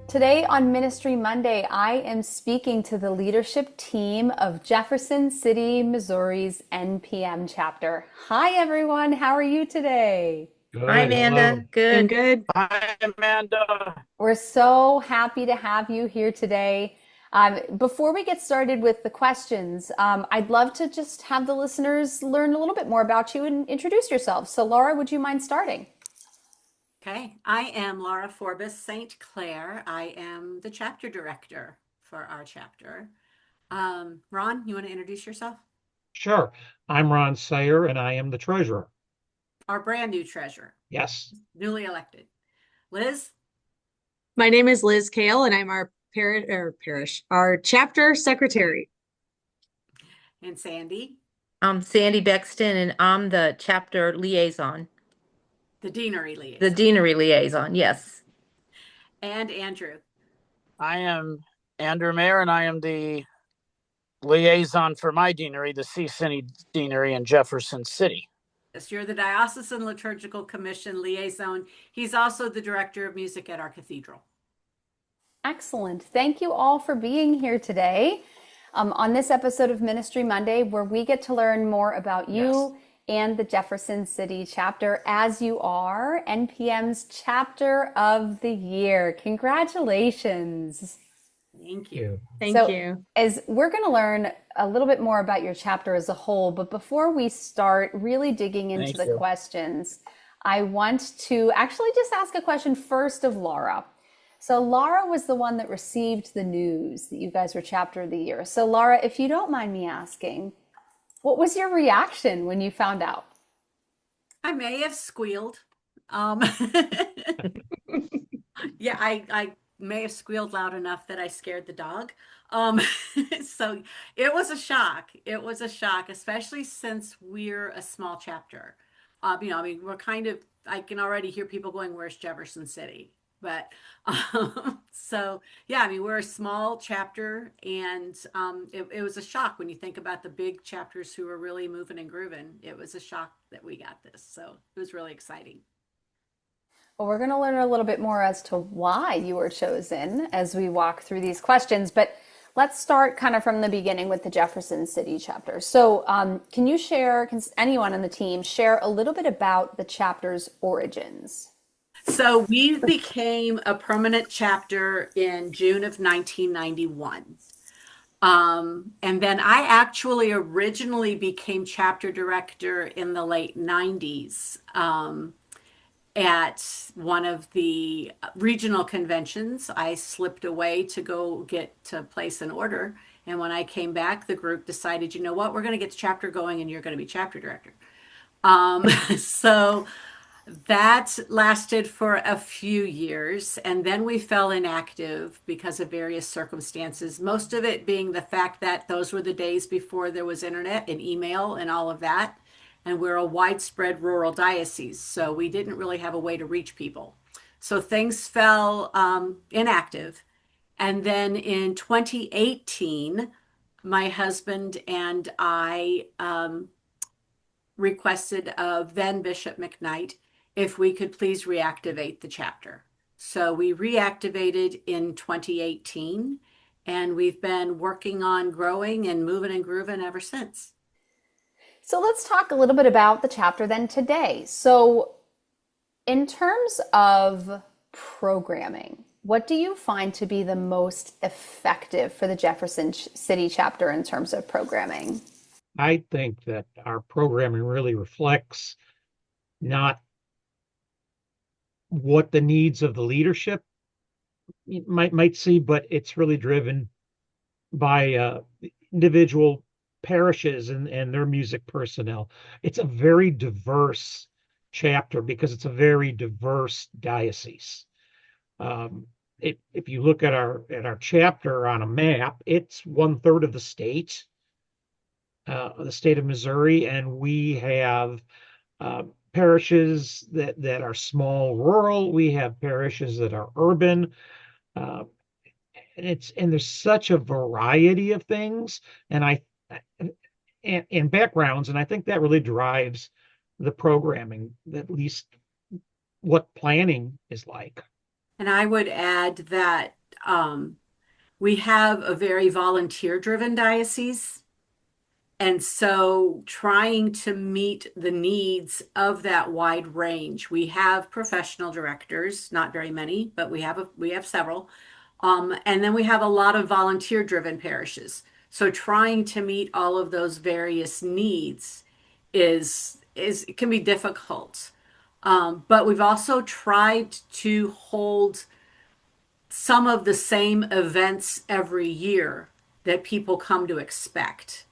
Today on Ministry Monday, I am speaking to the leadership team of Jefferson City, Missouri's NPM chapter. Hi, everyone. How are you today? Hi, Good. Amanda. Hello. Doing Good. good. Hi, Amanda. We're so happy to have you here today. Before we get started with the questions, I'd love to just have the listeners learn a little bit more about you and introduce yourselves. So, Laura, would you mind starting? Okay, I am Laura Forbes St. Clair. I am the chapter director for our chapter. Ron, you want to introduce yourself? Sure. I'm Ron Sayer and I am the treasurer. Our brand new treasurer, Yes. newly elected. Liz My name is Liz Kale, and I'm our our chapter secretary. and Sandy, I'm Sandy Bexton, and I'm the chapter liaison, the deanery the liaison, deanery liaison. Yes. and Andrew. I am Andrew Mayer, and I am the liaison for my deanery, the Sea City Deanery in Jefferson City. Yes, you're the Diocesan Liturgical Commission liaison. He's also the director of music at our cathedral. Excellent. Thank you all for being here today on this episode of Ministry Monday, where we get to learn more about Yes. you and the Jefferson City chapter as you are NPM's chapter of the year. Congratulations. Thank you. You. Thank So, you. as we're going to learn a little bit more about your chapter as a whole, but before we start really digging into Thank the you. questions, I want to actually just ask a question first of Laura. So, Laura was the one that received the news that you guys were chapter of the year. So, Laura, if you don't mind me asking, what was your reaction when you found out? I may have squealed. Um, yeah, I may have squealed loud enough that I scared the dog. Um, so it was a shock. It was a shock, especially since we're a small chapter. I mean, we're kind of, I can already hear people going, "Where's Jefferson City?" But so yeah, I mean, we're a small chapter, and it was a shock when you think about the big chapters who are really moving and grooving. It was a shock that we got this, so it was really exciting. Well, we're going to learn a little bit more as to why you were chosen as we walk through these questions. But let's start kind of from the beginning with the Jefferson City chapter. So, can you share, can anyone on the team share a little bit about the chapter's origins? So we became a permanent chapter in June of 1991. And then I actually originally became chapter director in the late 90s at one of the regional conventions. I slipped away to go get to place an order. And when I came back, the group decided, you know what, we're going to get the chapter going and you're going to be chapter director. So that lasted for a few years, and then we fell inactive because of various circumstances. Most of it being the fact that those were the days before there was internet and email and all of that. And we're a widespread rural diocese, so we didn't really have a way to reach people. So things fell inactive. And then in 2018, my husband and I requested of then Bishop McKnight if we could please reactivate the chapter. So we reactivated in 2018, and we've been working on growing and moving and grooving ever since. So, let's talk a little bit about the chapter then today. So, in terms of programming, what do you find to be the most effective for the Jefferson City chapter in terms of programming? I think that our programming really reflects not what the needs of the leadership might see, but it's really driven by individual parishes and their music personnel. It's a very diverse chapter because it's a very diverse diocese. Um, if you look at our chapter on a map, it's 1/3 of the state of Missouri, and we have parishes that are small rural. We have parishes that are urban. Uh, and there's such a variety of things, and and backgrounds, and I think that really drives the programming, at least what planning is like. And I would add that we have a very volunteer-driven diocese. And so trying to meet the needs of that wide range. We have professional directors, not very many, but we have several. And then we have a lot of volunteer-driven parishes. So trying to meet all of those various needs is it can be difficult. But we've also tried to hold some of the same events every year that people come to expect.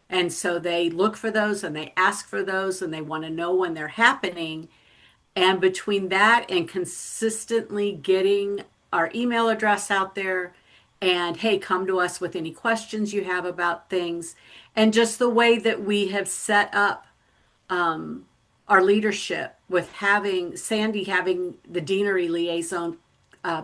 And so they look for those and they ask for those and they want to know when they're happening. And between that and consistently getting our email address out there and hey, come to us with any questions you have about things, and just the way that we have set up our leadership with having Sandy having the deanery liaison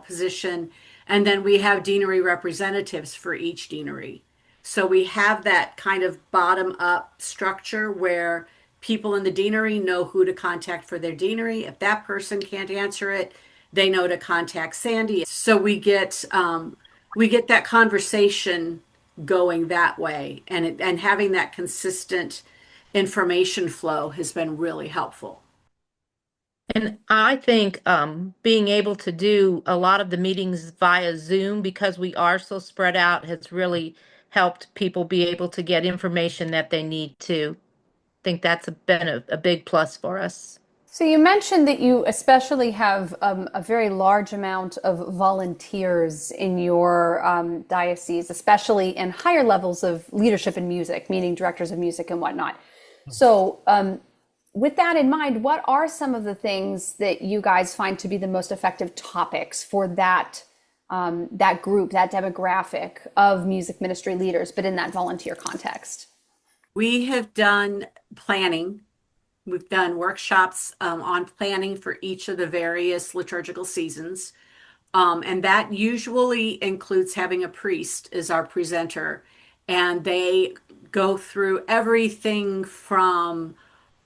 position, and then we have deanery representatives for each deanery. So we have that kind of bottom up structure where people in the deanery know who to contact for their deanery. If that person can't answer it, they know to contact Sandy. So we get that conversation going that way, and having that consistent information flow has been really helpful. And I think being able to do a lot of the meetings via Zoom because we are so spread out has really helped people be able to get information that they need to. I think that's been a big plus for us. So you mentioned that you especially have a very large amount of volunteers in your diocese, especially in higher levels of leadership in music, meaning directors of music and whatnot. So with that in mind, what are some of the things that you guys find to be the most effective topics for that group, that demographic of music ministry leaders, but in that volunteer context? We have done planning. We've done workshops on planning for each of the various liturgical seasons. And that usually includes having a priest as our presenter. And they go through everything from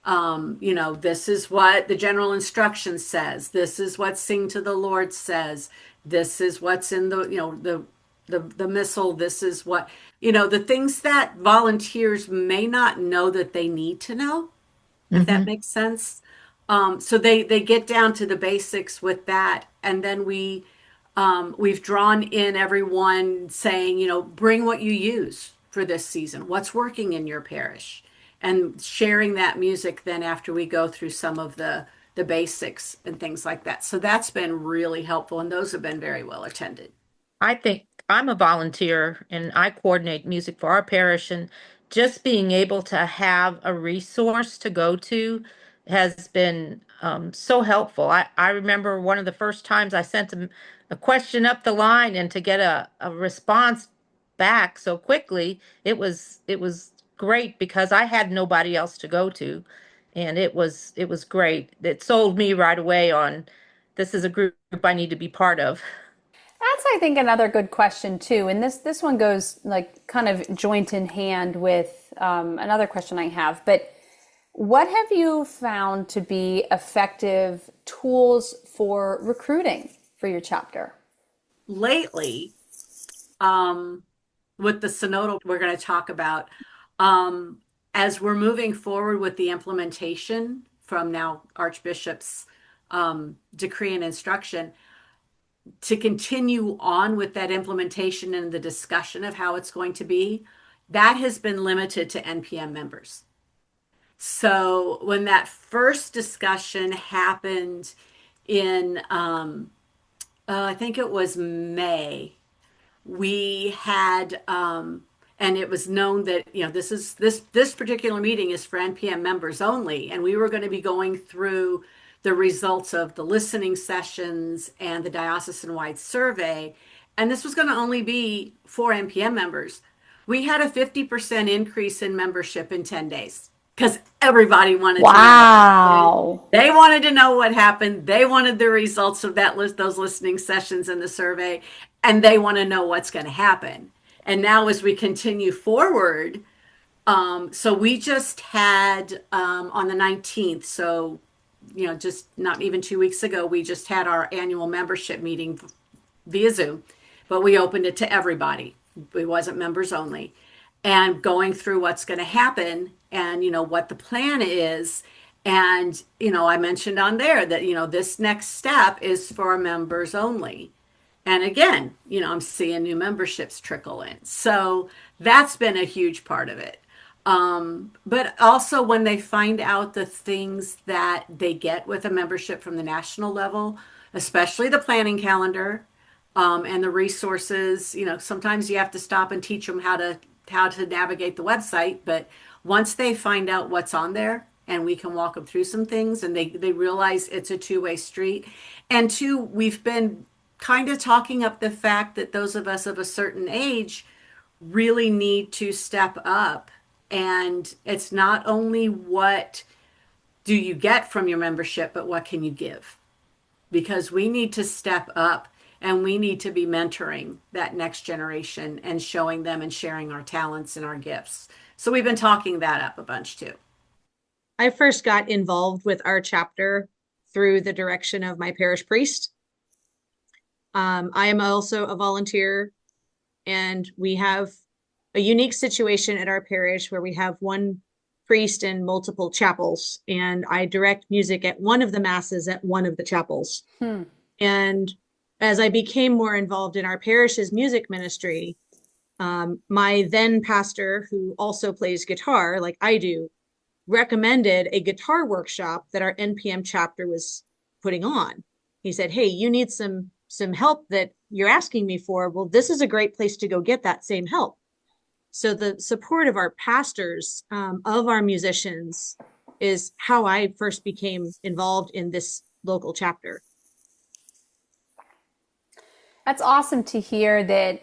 this is what the general instruction says. This is what Sing to the Lord says. This is what's in the missal. This is what, the things that volunteers may not know that they need to know, if that makes sense. So they get down to the basics with that. And then we've drawn in everyone saying, bring what you use for this season. What's working in your parish? And sharing that music then after we go through some of the basics and things like that. So that's been really helpful, and those have been very well attended. I think I'm a volunteer and I coordinate music for our parish, and just being able to have a resource to go to has been so helpful. I remember one of the first times I sent a question up the line, and to get a response back so quickly, it was great because I had nobody else to go to, and it was great. It sold me right away on this is a group I need to be part of. That's, I think, another good question too. And this one goes like kind of joint in hand with another question I have. But what have you found to be effective tools for recruiting for your chapter? Lately, with the synodal, we're going to talk about um, as we're moving forward with the implementation from now Archbishop's decree and instruction, to continue on with that implementation and the discussion of how it's going to be, that has been limited to NPM members. So when that first discussion happened in, I think it was May, we had, and it was known that this particular meeting is for NPM members only, and we were going to be going through the results of the listening sessions and the diocesan-wide survey, and this was going to only be for NPM members. We had a 50% increase in membership in 10 days because everybody wanted to know. Wow. They wanted to know what happened. They wanted the results of those listening sessions and the survey, and they want to know what's going to happen. And now, as we continue forward, so we just had on the 19th, so just not even 2 weeks ago, we just had our annual membership meeting via Zoom, but we opened it to everybody. It wasn't members only. And going through what's going to happen and, what the plan is. And, I mentioned on there that, this next step is for members only. And again, I'm seeing new memberships trickle in. So that's been a huge part of it. But also when they find out the things that they get with a membership from the national level, especially the planning calendar, and the resources, sometimes you have to stop and teach them how to navigate the website. But once they find out what's on there and we can walk them through some things and they realize it's a two-way street. And two, we've been kind of talking up the fact that those of us of a certain age really need to step up. And it's not only what do you get from your membership, but what can you give? Because we need to step up and we need to be mentoring that next generation and showing them and sharing our talents and our gifts. So we've been talking that up a bunch too. I first got involved with our chapter through the direction of my parish priest. I am also a volunteer, and we have a unique situation at our parish where we have one priest in multiple chapels, and I direct music at one of the masses at one of the chapels. And as I became more involved in our parish's music ministry, my then pastor, who also plays guitar like I do, recommended a guitar workshop that our NPM chapter was putting on. He said, "Hey, you need some help that you're asking me for. Well, this is a great place to go get that same help." So the support of our pastors, of our musicians, is how I first became involved in this local chapter. That's awesome to hear that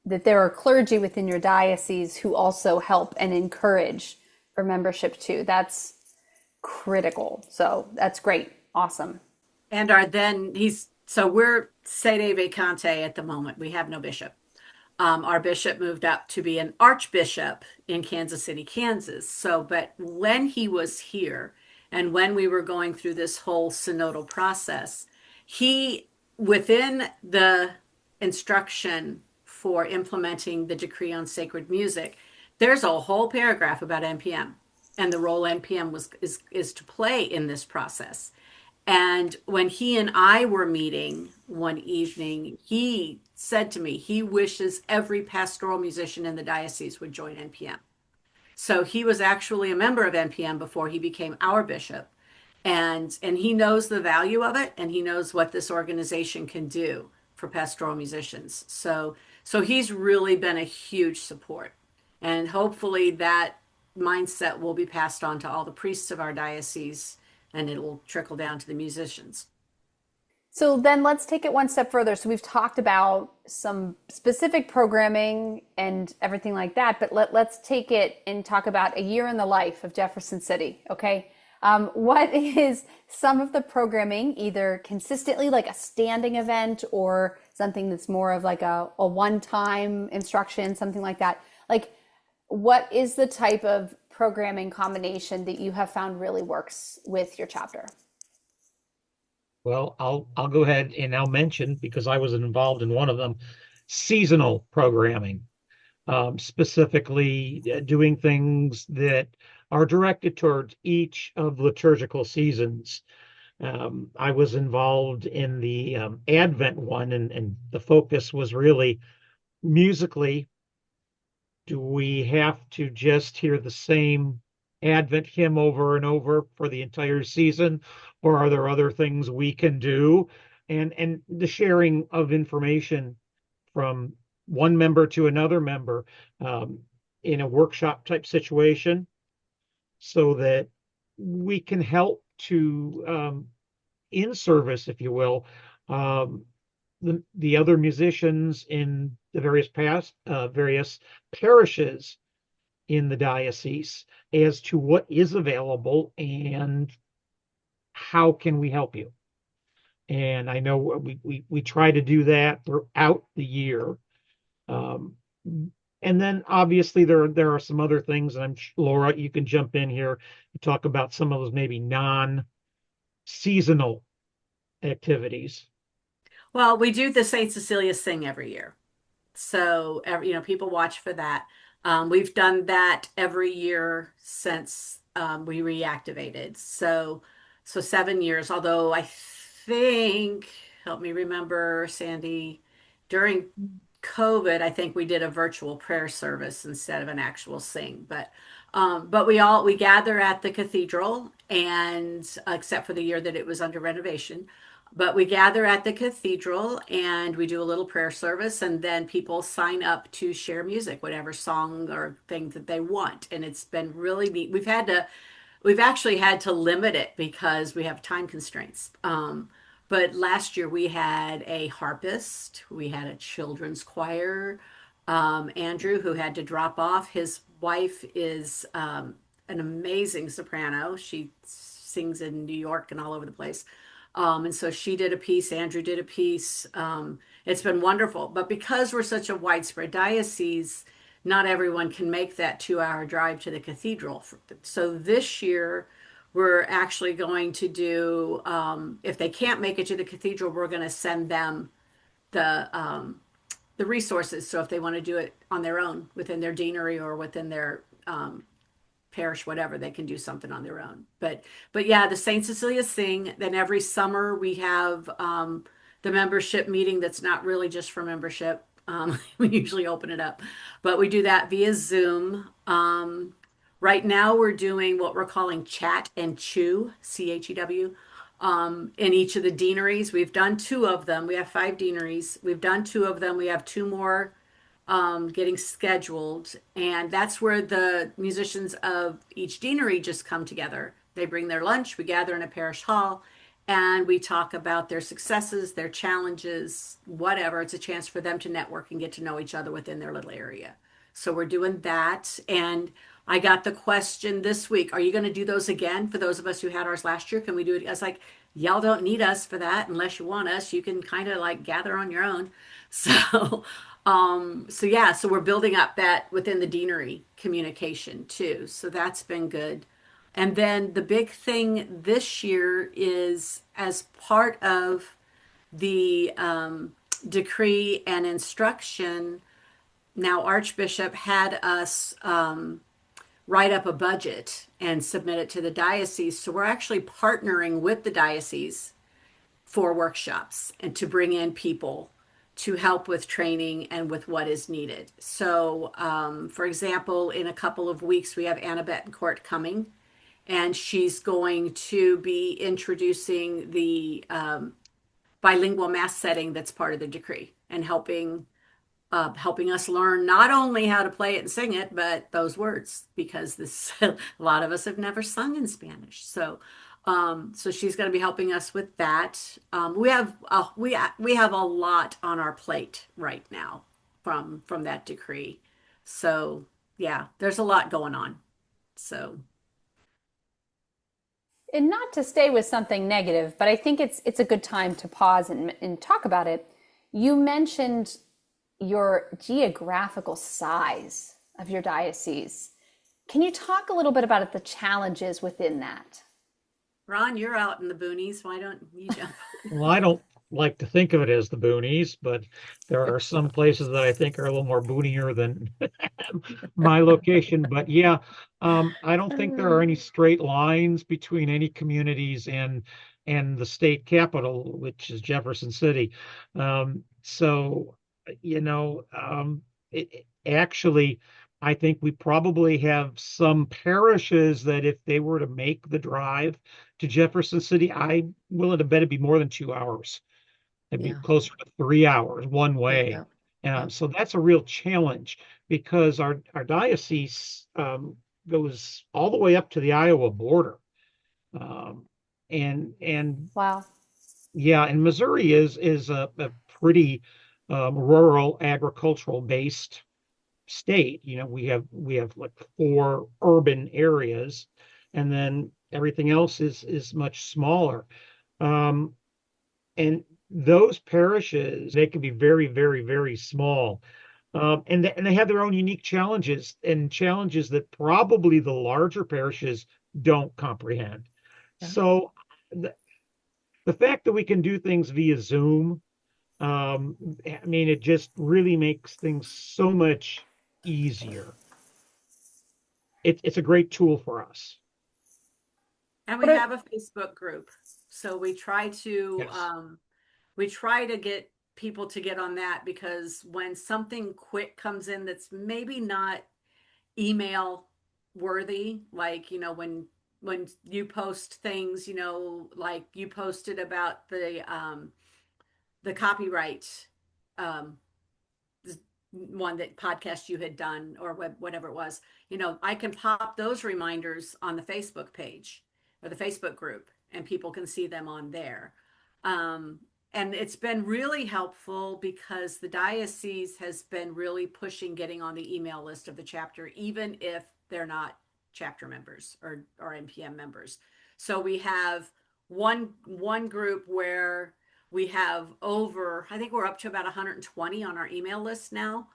that there are clergy within your diocese who also help and encourage for membership too. That's critical. So that's great. Awesome. And we're sede vacante at the moment. We have no bishop. Our bishop moved up to be an archbishop in Kansas City, Kansas. So, but when he was here and when we were going through this whole synodal process, he, within the instruction for implementing the decree on sacred music, there's a whole paragraph about NPM and the role NPM is to play in this process. And when he and I were meeting one evening, he said to me he wishes every pastoral musician in the diocese would join NPM. So he was actually a member of NPM before he became our bishop. And he knows the value of it and he knows what this organization can do for pastoral musicians. So he's really been a huge support. And hopefully that mindset will be passed on to all the priests of our diocese and it will trickle down to the musicians. So then let's take it one step further. So we've talked about some specific programming and everything like that, but let's take it and talk about a year in the life of Jefferson City. Okay. What is some of the programming, either consistently like a standing event or something that's more of like a one-time instruction, something like that? Like, what is the type of programming combination that you have found really works with your chapter? Well, I'll go ahead and I'll mention, because I was involved in one of them, seasonal programming, specifically doing things that are directed towards each of the liturgical seasons. I was involved in the Advent one, and the focus was really musically. Do we have to just hear the same Advent hymn over and over for the entire season, or are there other things we can do? And the sharing of information from one member to another member, in a workshop type situation, so that we can help to, in service, if you will, um, the other musicians in the various parishes in the diocese as to what is available and how can we help you. And I know we try to do that throughout the year. Um, and then obviously there are some other things, and I'm Laura, you can jump in here and talk about some of those maybe non seasonal activities? Well, we do the St. Cecilia Sing every year. So people watch for that. We've done that every year since we reactivated. So 7 years. Although I think, help me remember, Sandy, during COVID, I think we did a virtual prayer service instead of an actual sing. But we gather at the cathedral, and except for the year that it was under renovation. But we gather at the cathedral and we do a little prayer service, and then people sign up to share music, whatever song or thing that they want. And it's been really neat. We've actually had to limit it because we have time constraints. But last year we had a harpist, we had a children's choir. Andrew, who had to drop off, his wife is an amazing soprano. She sings in New York and all over the place. And so she did a piece, Andrew did a piece. It's been wonderful. But because we're such a widespread diocese, not everyone can make that 2 hour drive to the cathedral. So this year, we're actually going to do, if they can't make it to the cathedral, we're going to send them the resources. So if they want to do it on their own within their deanery or within their parish, whatever, they can do something on their own. But yeah, the St. Cecilia Sing. Then every summer we have the membership meeting that's not really just for membership. We usually open it up, but we do that via Zoom. Right now we're doing what we're calling Chat and Chew, CHEW, in each of the deaneries. We've done two of them. We have 5 deaneries. We've done two of them. We have two more getting scheduled. And that's where the musicians of each deanery just come together. They bring their lunch, we gather in a parish hall, and we talk about their successes, their challenges, whatever. It's a chance for them to network and get to know each other within their little area. So we're doing that. And I got the question this week, are you going to do those again for those of us who had ours last year? Can we do it? I was like, y'all don't need us for that unless you want us. You can kind of like gather on your own. So, so yeah, so we're building up that within the deanery communication too. So that's been good. And then the big thing this year is as part of the decree and instruction. Now, Archbishop had us write up a budget and submit it to the diocese. So we're actually partnering with the diocese for workshops and to bring in people to help with training and with what is needed. So, for example, in a couple of weeks, we have Anna Betancourt coming, and she's going to be introducing the bilingual mass setting that's part of the decree and helping us learn not only how to play it and sing it, but those words, because this a lot of us have never sung in Spanish. So she's going to be helping us with that. We have a lot on our plate right now from that decree. So yeah, there's a lot going on. So And not to stay with something negative, but I think it's a good time to pause and talk about it. You mentioned your geographical size of your diocese. Can you talk a little bit about the challenges within that? Ron, you're out in the boonies. Why don't you jump? Well, I don't like to think of it as the boonies, but there are some places that I think are a little more boonier than my location. But yeah, I don't think there are any straight lines between any communities and the state capital, which is Jefferson City. So, actually, I think we probably have some parishes that if they were to make the drive to Jefferson City, I'm willing to bet it'd be more than 2 hours. It'd be Yeah. closer to 3 hours one way. Yeah. Yeah. So that's a real challenge because our diocese goes all the way up to the Iowa border. And Wow. yeah, and Missouri is a pretty rural agricultural based state. We have like 4 urban areas, and then everything else is much smaller. Um, and those parishes, they can be very, very, very small. And they have their own unique challenges and challenges that probably the larger parishes don't comprehend. Yeah. So The fact that we can do things via Zoom, I mean, it just really makes things so much easier. It's a great tool for us. And we What are, have a Facebook group. So Yes. we try to get people to get on that, because when something quick comes in that's maybe not email worthy, like, when you post things, like you posted about the copyright, um one that podcast you had done, or whatever it was, I can pop those reminders on the Facebook page or the Facebook group, and people can see them on there. um, and it's been really helpful because the diocese has been really pushing getting on the email list of the chapter, even if they're not chapter members or NPM members. So we have one group where we have over, I think we're up to about 120 on our email list now.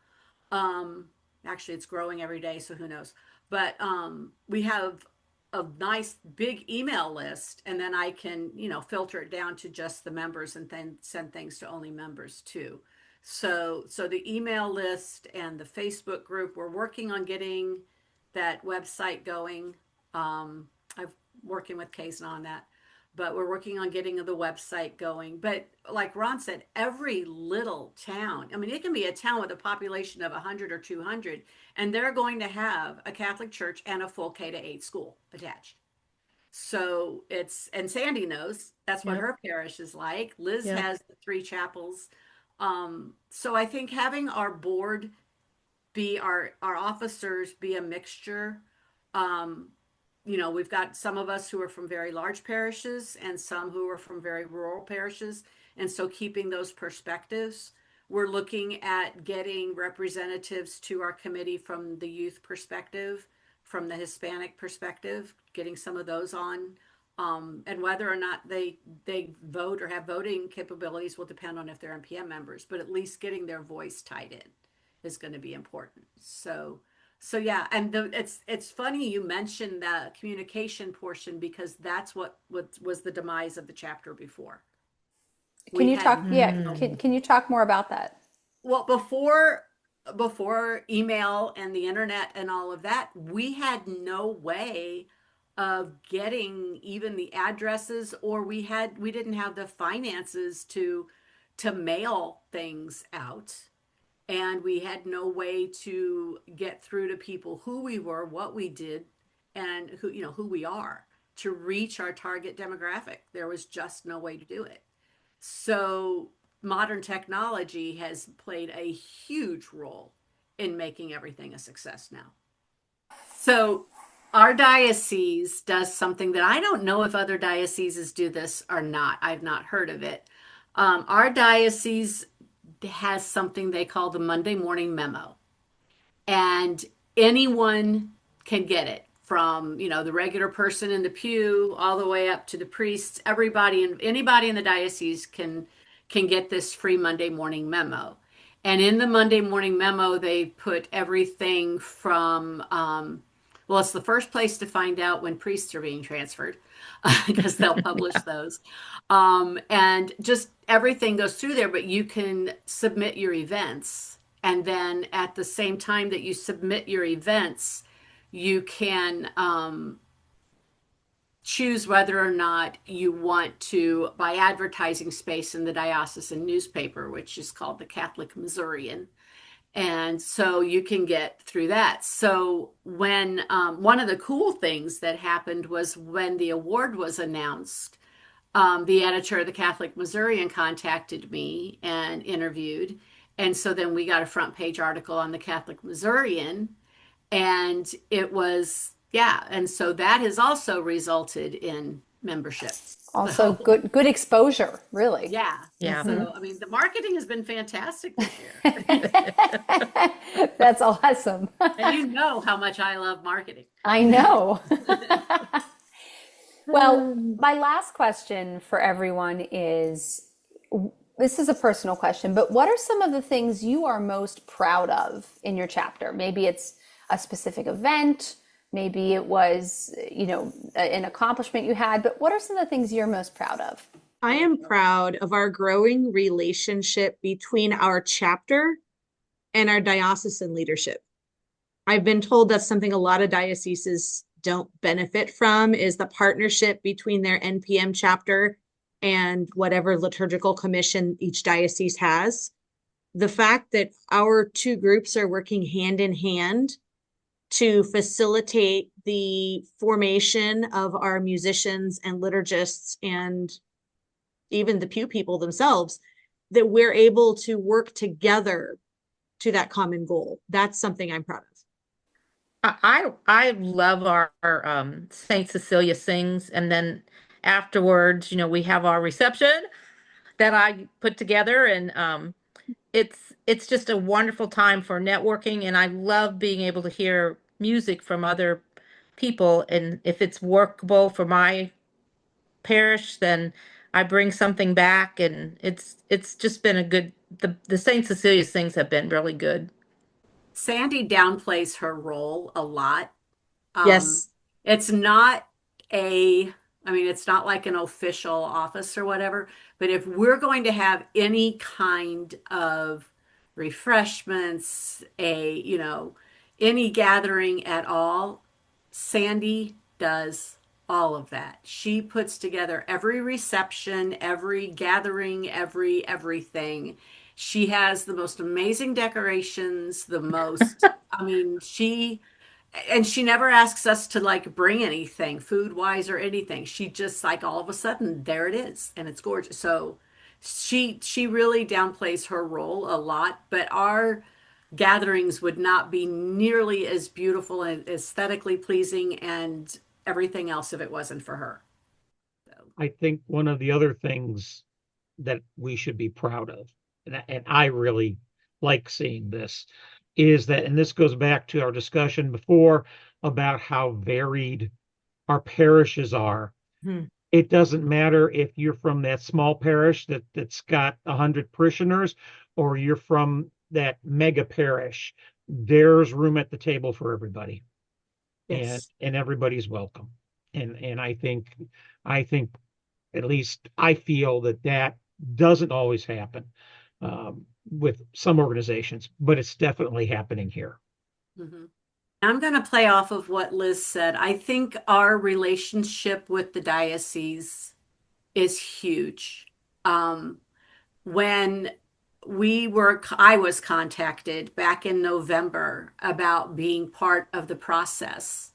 um Actually, it's growing every day, so who knows. But we have a nice big email list, and then I can, filter it down to just the members, and then send things to only members too. So the email list and the Facebook group, we're working on getting that website going. I've working with Kaysen on that, but we're working on getting the website going. But like Ron said, every little town, I mean, it can be a town with a population of 100 or 200, and they're going to have a Catholic church and a full K-8 school attached. So and Sandy knows that's what Yep. her parish is like. Liz Yep. has the 3 chapels. So I think having our board be our officers be a mixture. Um, we've got some of us who are from very large parishes and some who are from very rural parishes. And so keeping those perspectives, we're looking at getting representatives to our committee from the youth perspective, from the Hispanic perspective, getting some of those on. And whether or not they vote or have voting capabilities will depend on if they're NPM members, but at least getting their voice tied in is going to be important. So yeah, and it's funny you mentioned the communication portion, because that's what was the demise of the chapter before. can We you had, talk? Yeah, Mm. can you talk more about that? well, before email and the internet and all of that, we had no way of getting even the addresses, or we didn't have the finances to mail things out, and we had no way to get through to people who we were, what we did, and who we are, to reach our target demographic. There was just no way to do it. So modern technology has played a huge role in making everything a success now. So our diocese does something that I don't know if other dioceses do this or not. I've not heard of it. Our diocese has something they call the Monday morning memo, and anyone can get it, from the regular person in the pew all the way up to the priests. Everybody and anybody in the diocese can get this free Monday morning memo. And in the Monday morning memo, they put everything from, well, it's the first place to find out when priests are being transferred, because they'll publish those. And just everything goes through there, but you can submit your events. And then at the same time that you submit your events, you can choose whether or not you want to buy advertising space in the diocesan newspaper, which is called the Catholic Missourian. And so you can get through that. So when one of the cool things that happened was when the award was announced, the editor of the Catholic Missourian contacted me and interviewed. And so then we got a front page article on the Catholic Missourian, and it was, yeah. And so that has also resulted in membership. Also, So, good exposure, really. yeah. Yeah. So, I mean, the marketing has been fantastic this year. That's awesome. And you know how much I love marketing. I know. Well, my last question for everyone is, this is a personal question, but what are some of the things you are most proud of in your chapter? Maybe it's a specific event, maybe it was, an accomplishment you had, but what are some of the things you're most proud of? I am proud of our growing relationship between our chapter and our diocesan leadership. I've been told that's something a lot of dioceses don't benefit from is the partnership between their NPM chapter and whatever liturgical commission each diocese has. The fact that our two groups are working hand in hand to facilitate the formation of our musicians and liturgists and even the pew people themselves, that we're able to work together to that common goal. That's something I'm proud of. I love our Saint Cecilia sings, and then afterwards, we have our reception that I put together, and it's just a wonderful time for networking, and I love being able to hear music from other people, and if it's workable for my parish, then I bring something back, and it's just been a good. The Saint Cecilia things have been really good. Sandy downplays her role a lot. Um, Yes. it's not a, I mean, it's not like an official office or whatever, but if we're going to have any kind of refreshments, any gathering at all, Sandy does all of that. She puts together every reception, every gathering, everything. She has the most amazing decorations, I mean, she never asks us to like bring anything food wise or anything. She just like all of a sudden there it is and it's gorgeous. So she really downplays her role a lot, but our gatherings would not be nearly as beautiful and aesthetically pleasing and everything else if it wasn't for her. So, I think one of the other things that we should be proud of, and I really like seeing this, is that, and this goes back to our discussion before about how varied our parishes are. Hmm. It doesn't matter if you're from that small parish that's got 100 parishioners, or you're from that mega parish. There's room at the table for everybody, and Yes. everybody's welcome. And I think at least I feel that doesn't always happen with some organizations, but it's definitely happening here. mhm. I'm going to play off of what Liz said. I think our relationship with the diocese is huge. Um, when I was contacted back in November about being part of the process.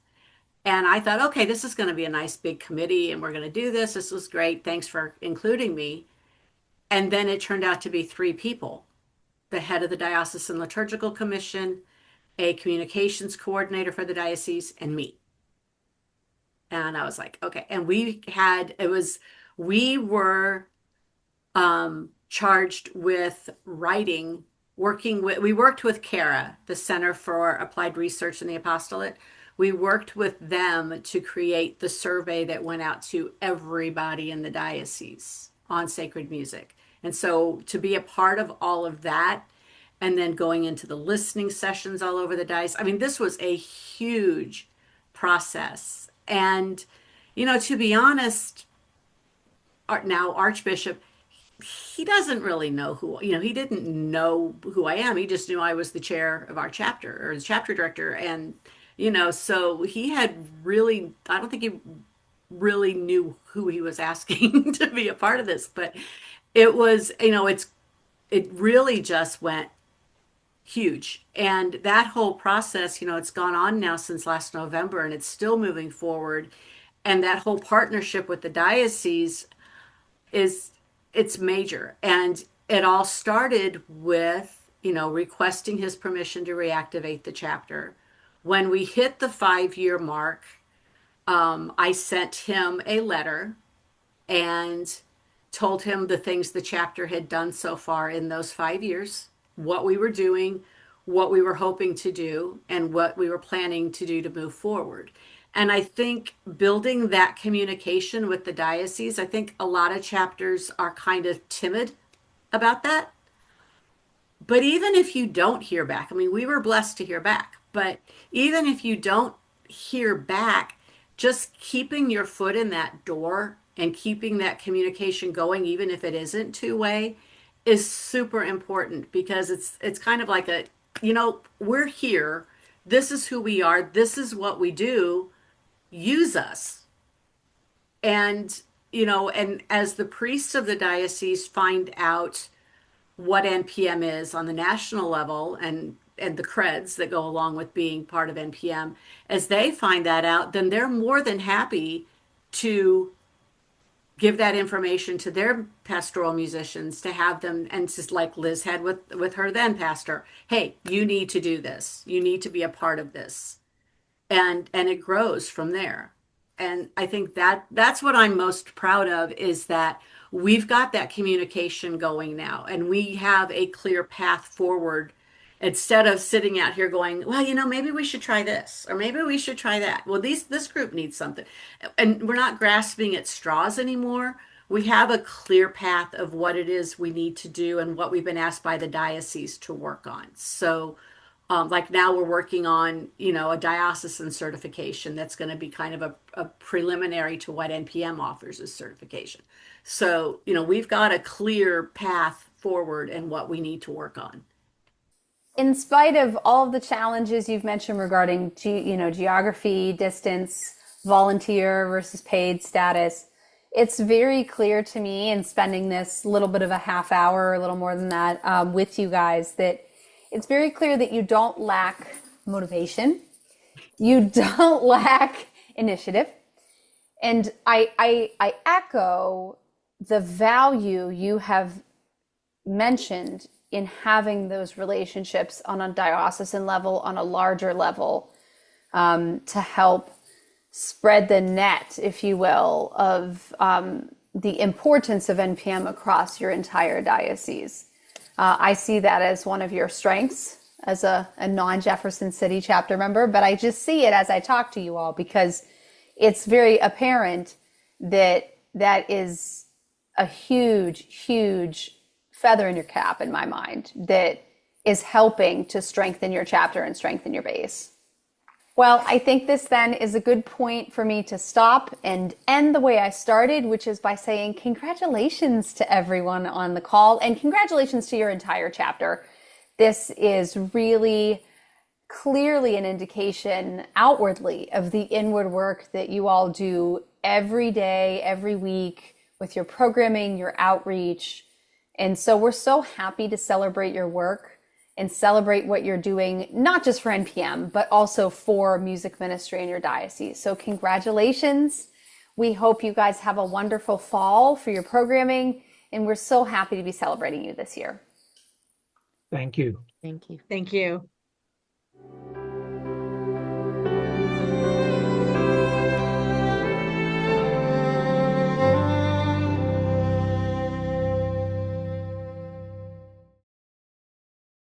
And I thought, okay, this is going to be a nice big committee and we're going to do this. This was great. Thanks for including me. And then it turned out to be three people: the head of the Diocesan Liturgical Commission, a communications coordinator for the diocese, and me. And I was like, okay. And we were charged with writing, we worked with CARA, the Center for Applied Research in the Apostolate. We worked with them to create the survey that went out to everybody in the diocese on sacred music. And so to be a part of all of that and then going into the listening sessions all over the diocese, I mean, this was a huge process. And, to be honest, now Archbishop, he doesn't really know he didn't know who I am. He just knew I was the chair of our chapter or the chapter director. And, so he had really, I don't think he really knew who he was asking to be a part of this, but it was, it really just went huge. And that whole process, it's gone on now since last November and it's still moving forward. And that whole partnership with the diocese is it's major. And it all started with, requesting his permission to reactivate the chapter. When we hit the 5 year mark, I sent him a letter and told him the things the chapter had done so far in those 5 years, what we were doing, what we were hoping to do, and what we were planning to do to move forward. And I think building that communication with the diocese, I think a lot of chapters are kind of timid about that. But even if you don't hear back, I mean, we were blessed to hear back, but even if you don't hear back, just keeping your foot in that door and keeping that communication going, even if it isn't two-way, is super important because it's kind of like a, we're here. This is who we are. This is what we do. Use us. And, and as the priests of the diocese find out what NPM is on the national level and the creds that go along with being part of NPM, as they find that out, then they're more than happy to give that information to their pastoral musicians to have them, and just like Liz had with her then pastor, hey, you need to do this, you need to be a part of this, and it grows from there. And I think that's what I'm most proud of, is that we've got that communication going now and we have a clear path forward, instead of sitting out here going, well, maybe we should try this or maybe we should try that. Well, this group needs something. And we're not grasping at straws anymore. We have a clear path of what it is we need to do and what we've been asked by the diocese to work on. So like now we're working on, a diocesan certification that's going to be kind of a preliminary to what NPM offers as certification. So, we've got a clear path forward and what we need to work on. In spite of all of the challenges you've mentioned regarding, geography, distance, volunteer versus paid status, it's very clear to me in spending this little bit of a half hour, a little more than that, with you guys, that it's very clear that you don't lack motivation. You don't lack initiative. And I echo the value you have mentioned in having those relationships on a diocesan level, on a larger level, to help spread the net, if you will, of the importance of NPM across your entire diocese. I see that as one of your strengths as a non-Jefferson City chapter member, but I just see it as I talk to you all, because it's very apparent that that is a huge, huge feather in your cap in my mind that is helping to strengthen your chapter and strengthen your base. Well, I think this then is a good point for me to stop and end the way I started, which is by saying congratulations to everyone on the call and congratulations to your entire chapter. This is really clearly an indication outwardly of the inward work that you all do every day, every week with your programming, your outreach. And so we're so happy to celebrate your work and celebrate what you're doing, not just for NPM, but also for music ministry in your diocese. So congratulations. We hope you guys have a wonderful fall for your programming, and we're so happy to be celebrating you this year. Thank you. Thank you. Thank you.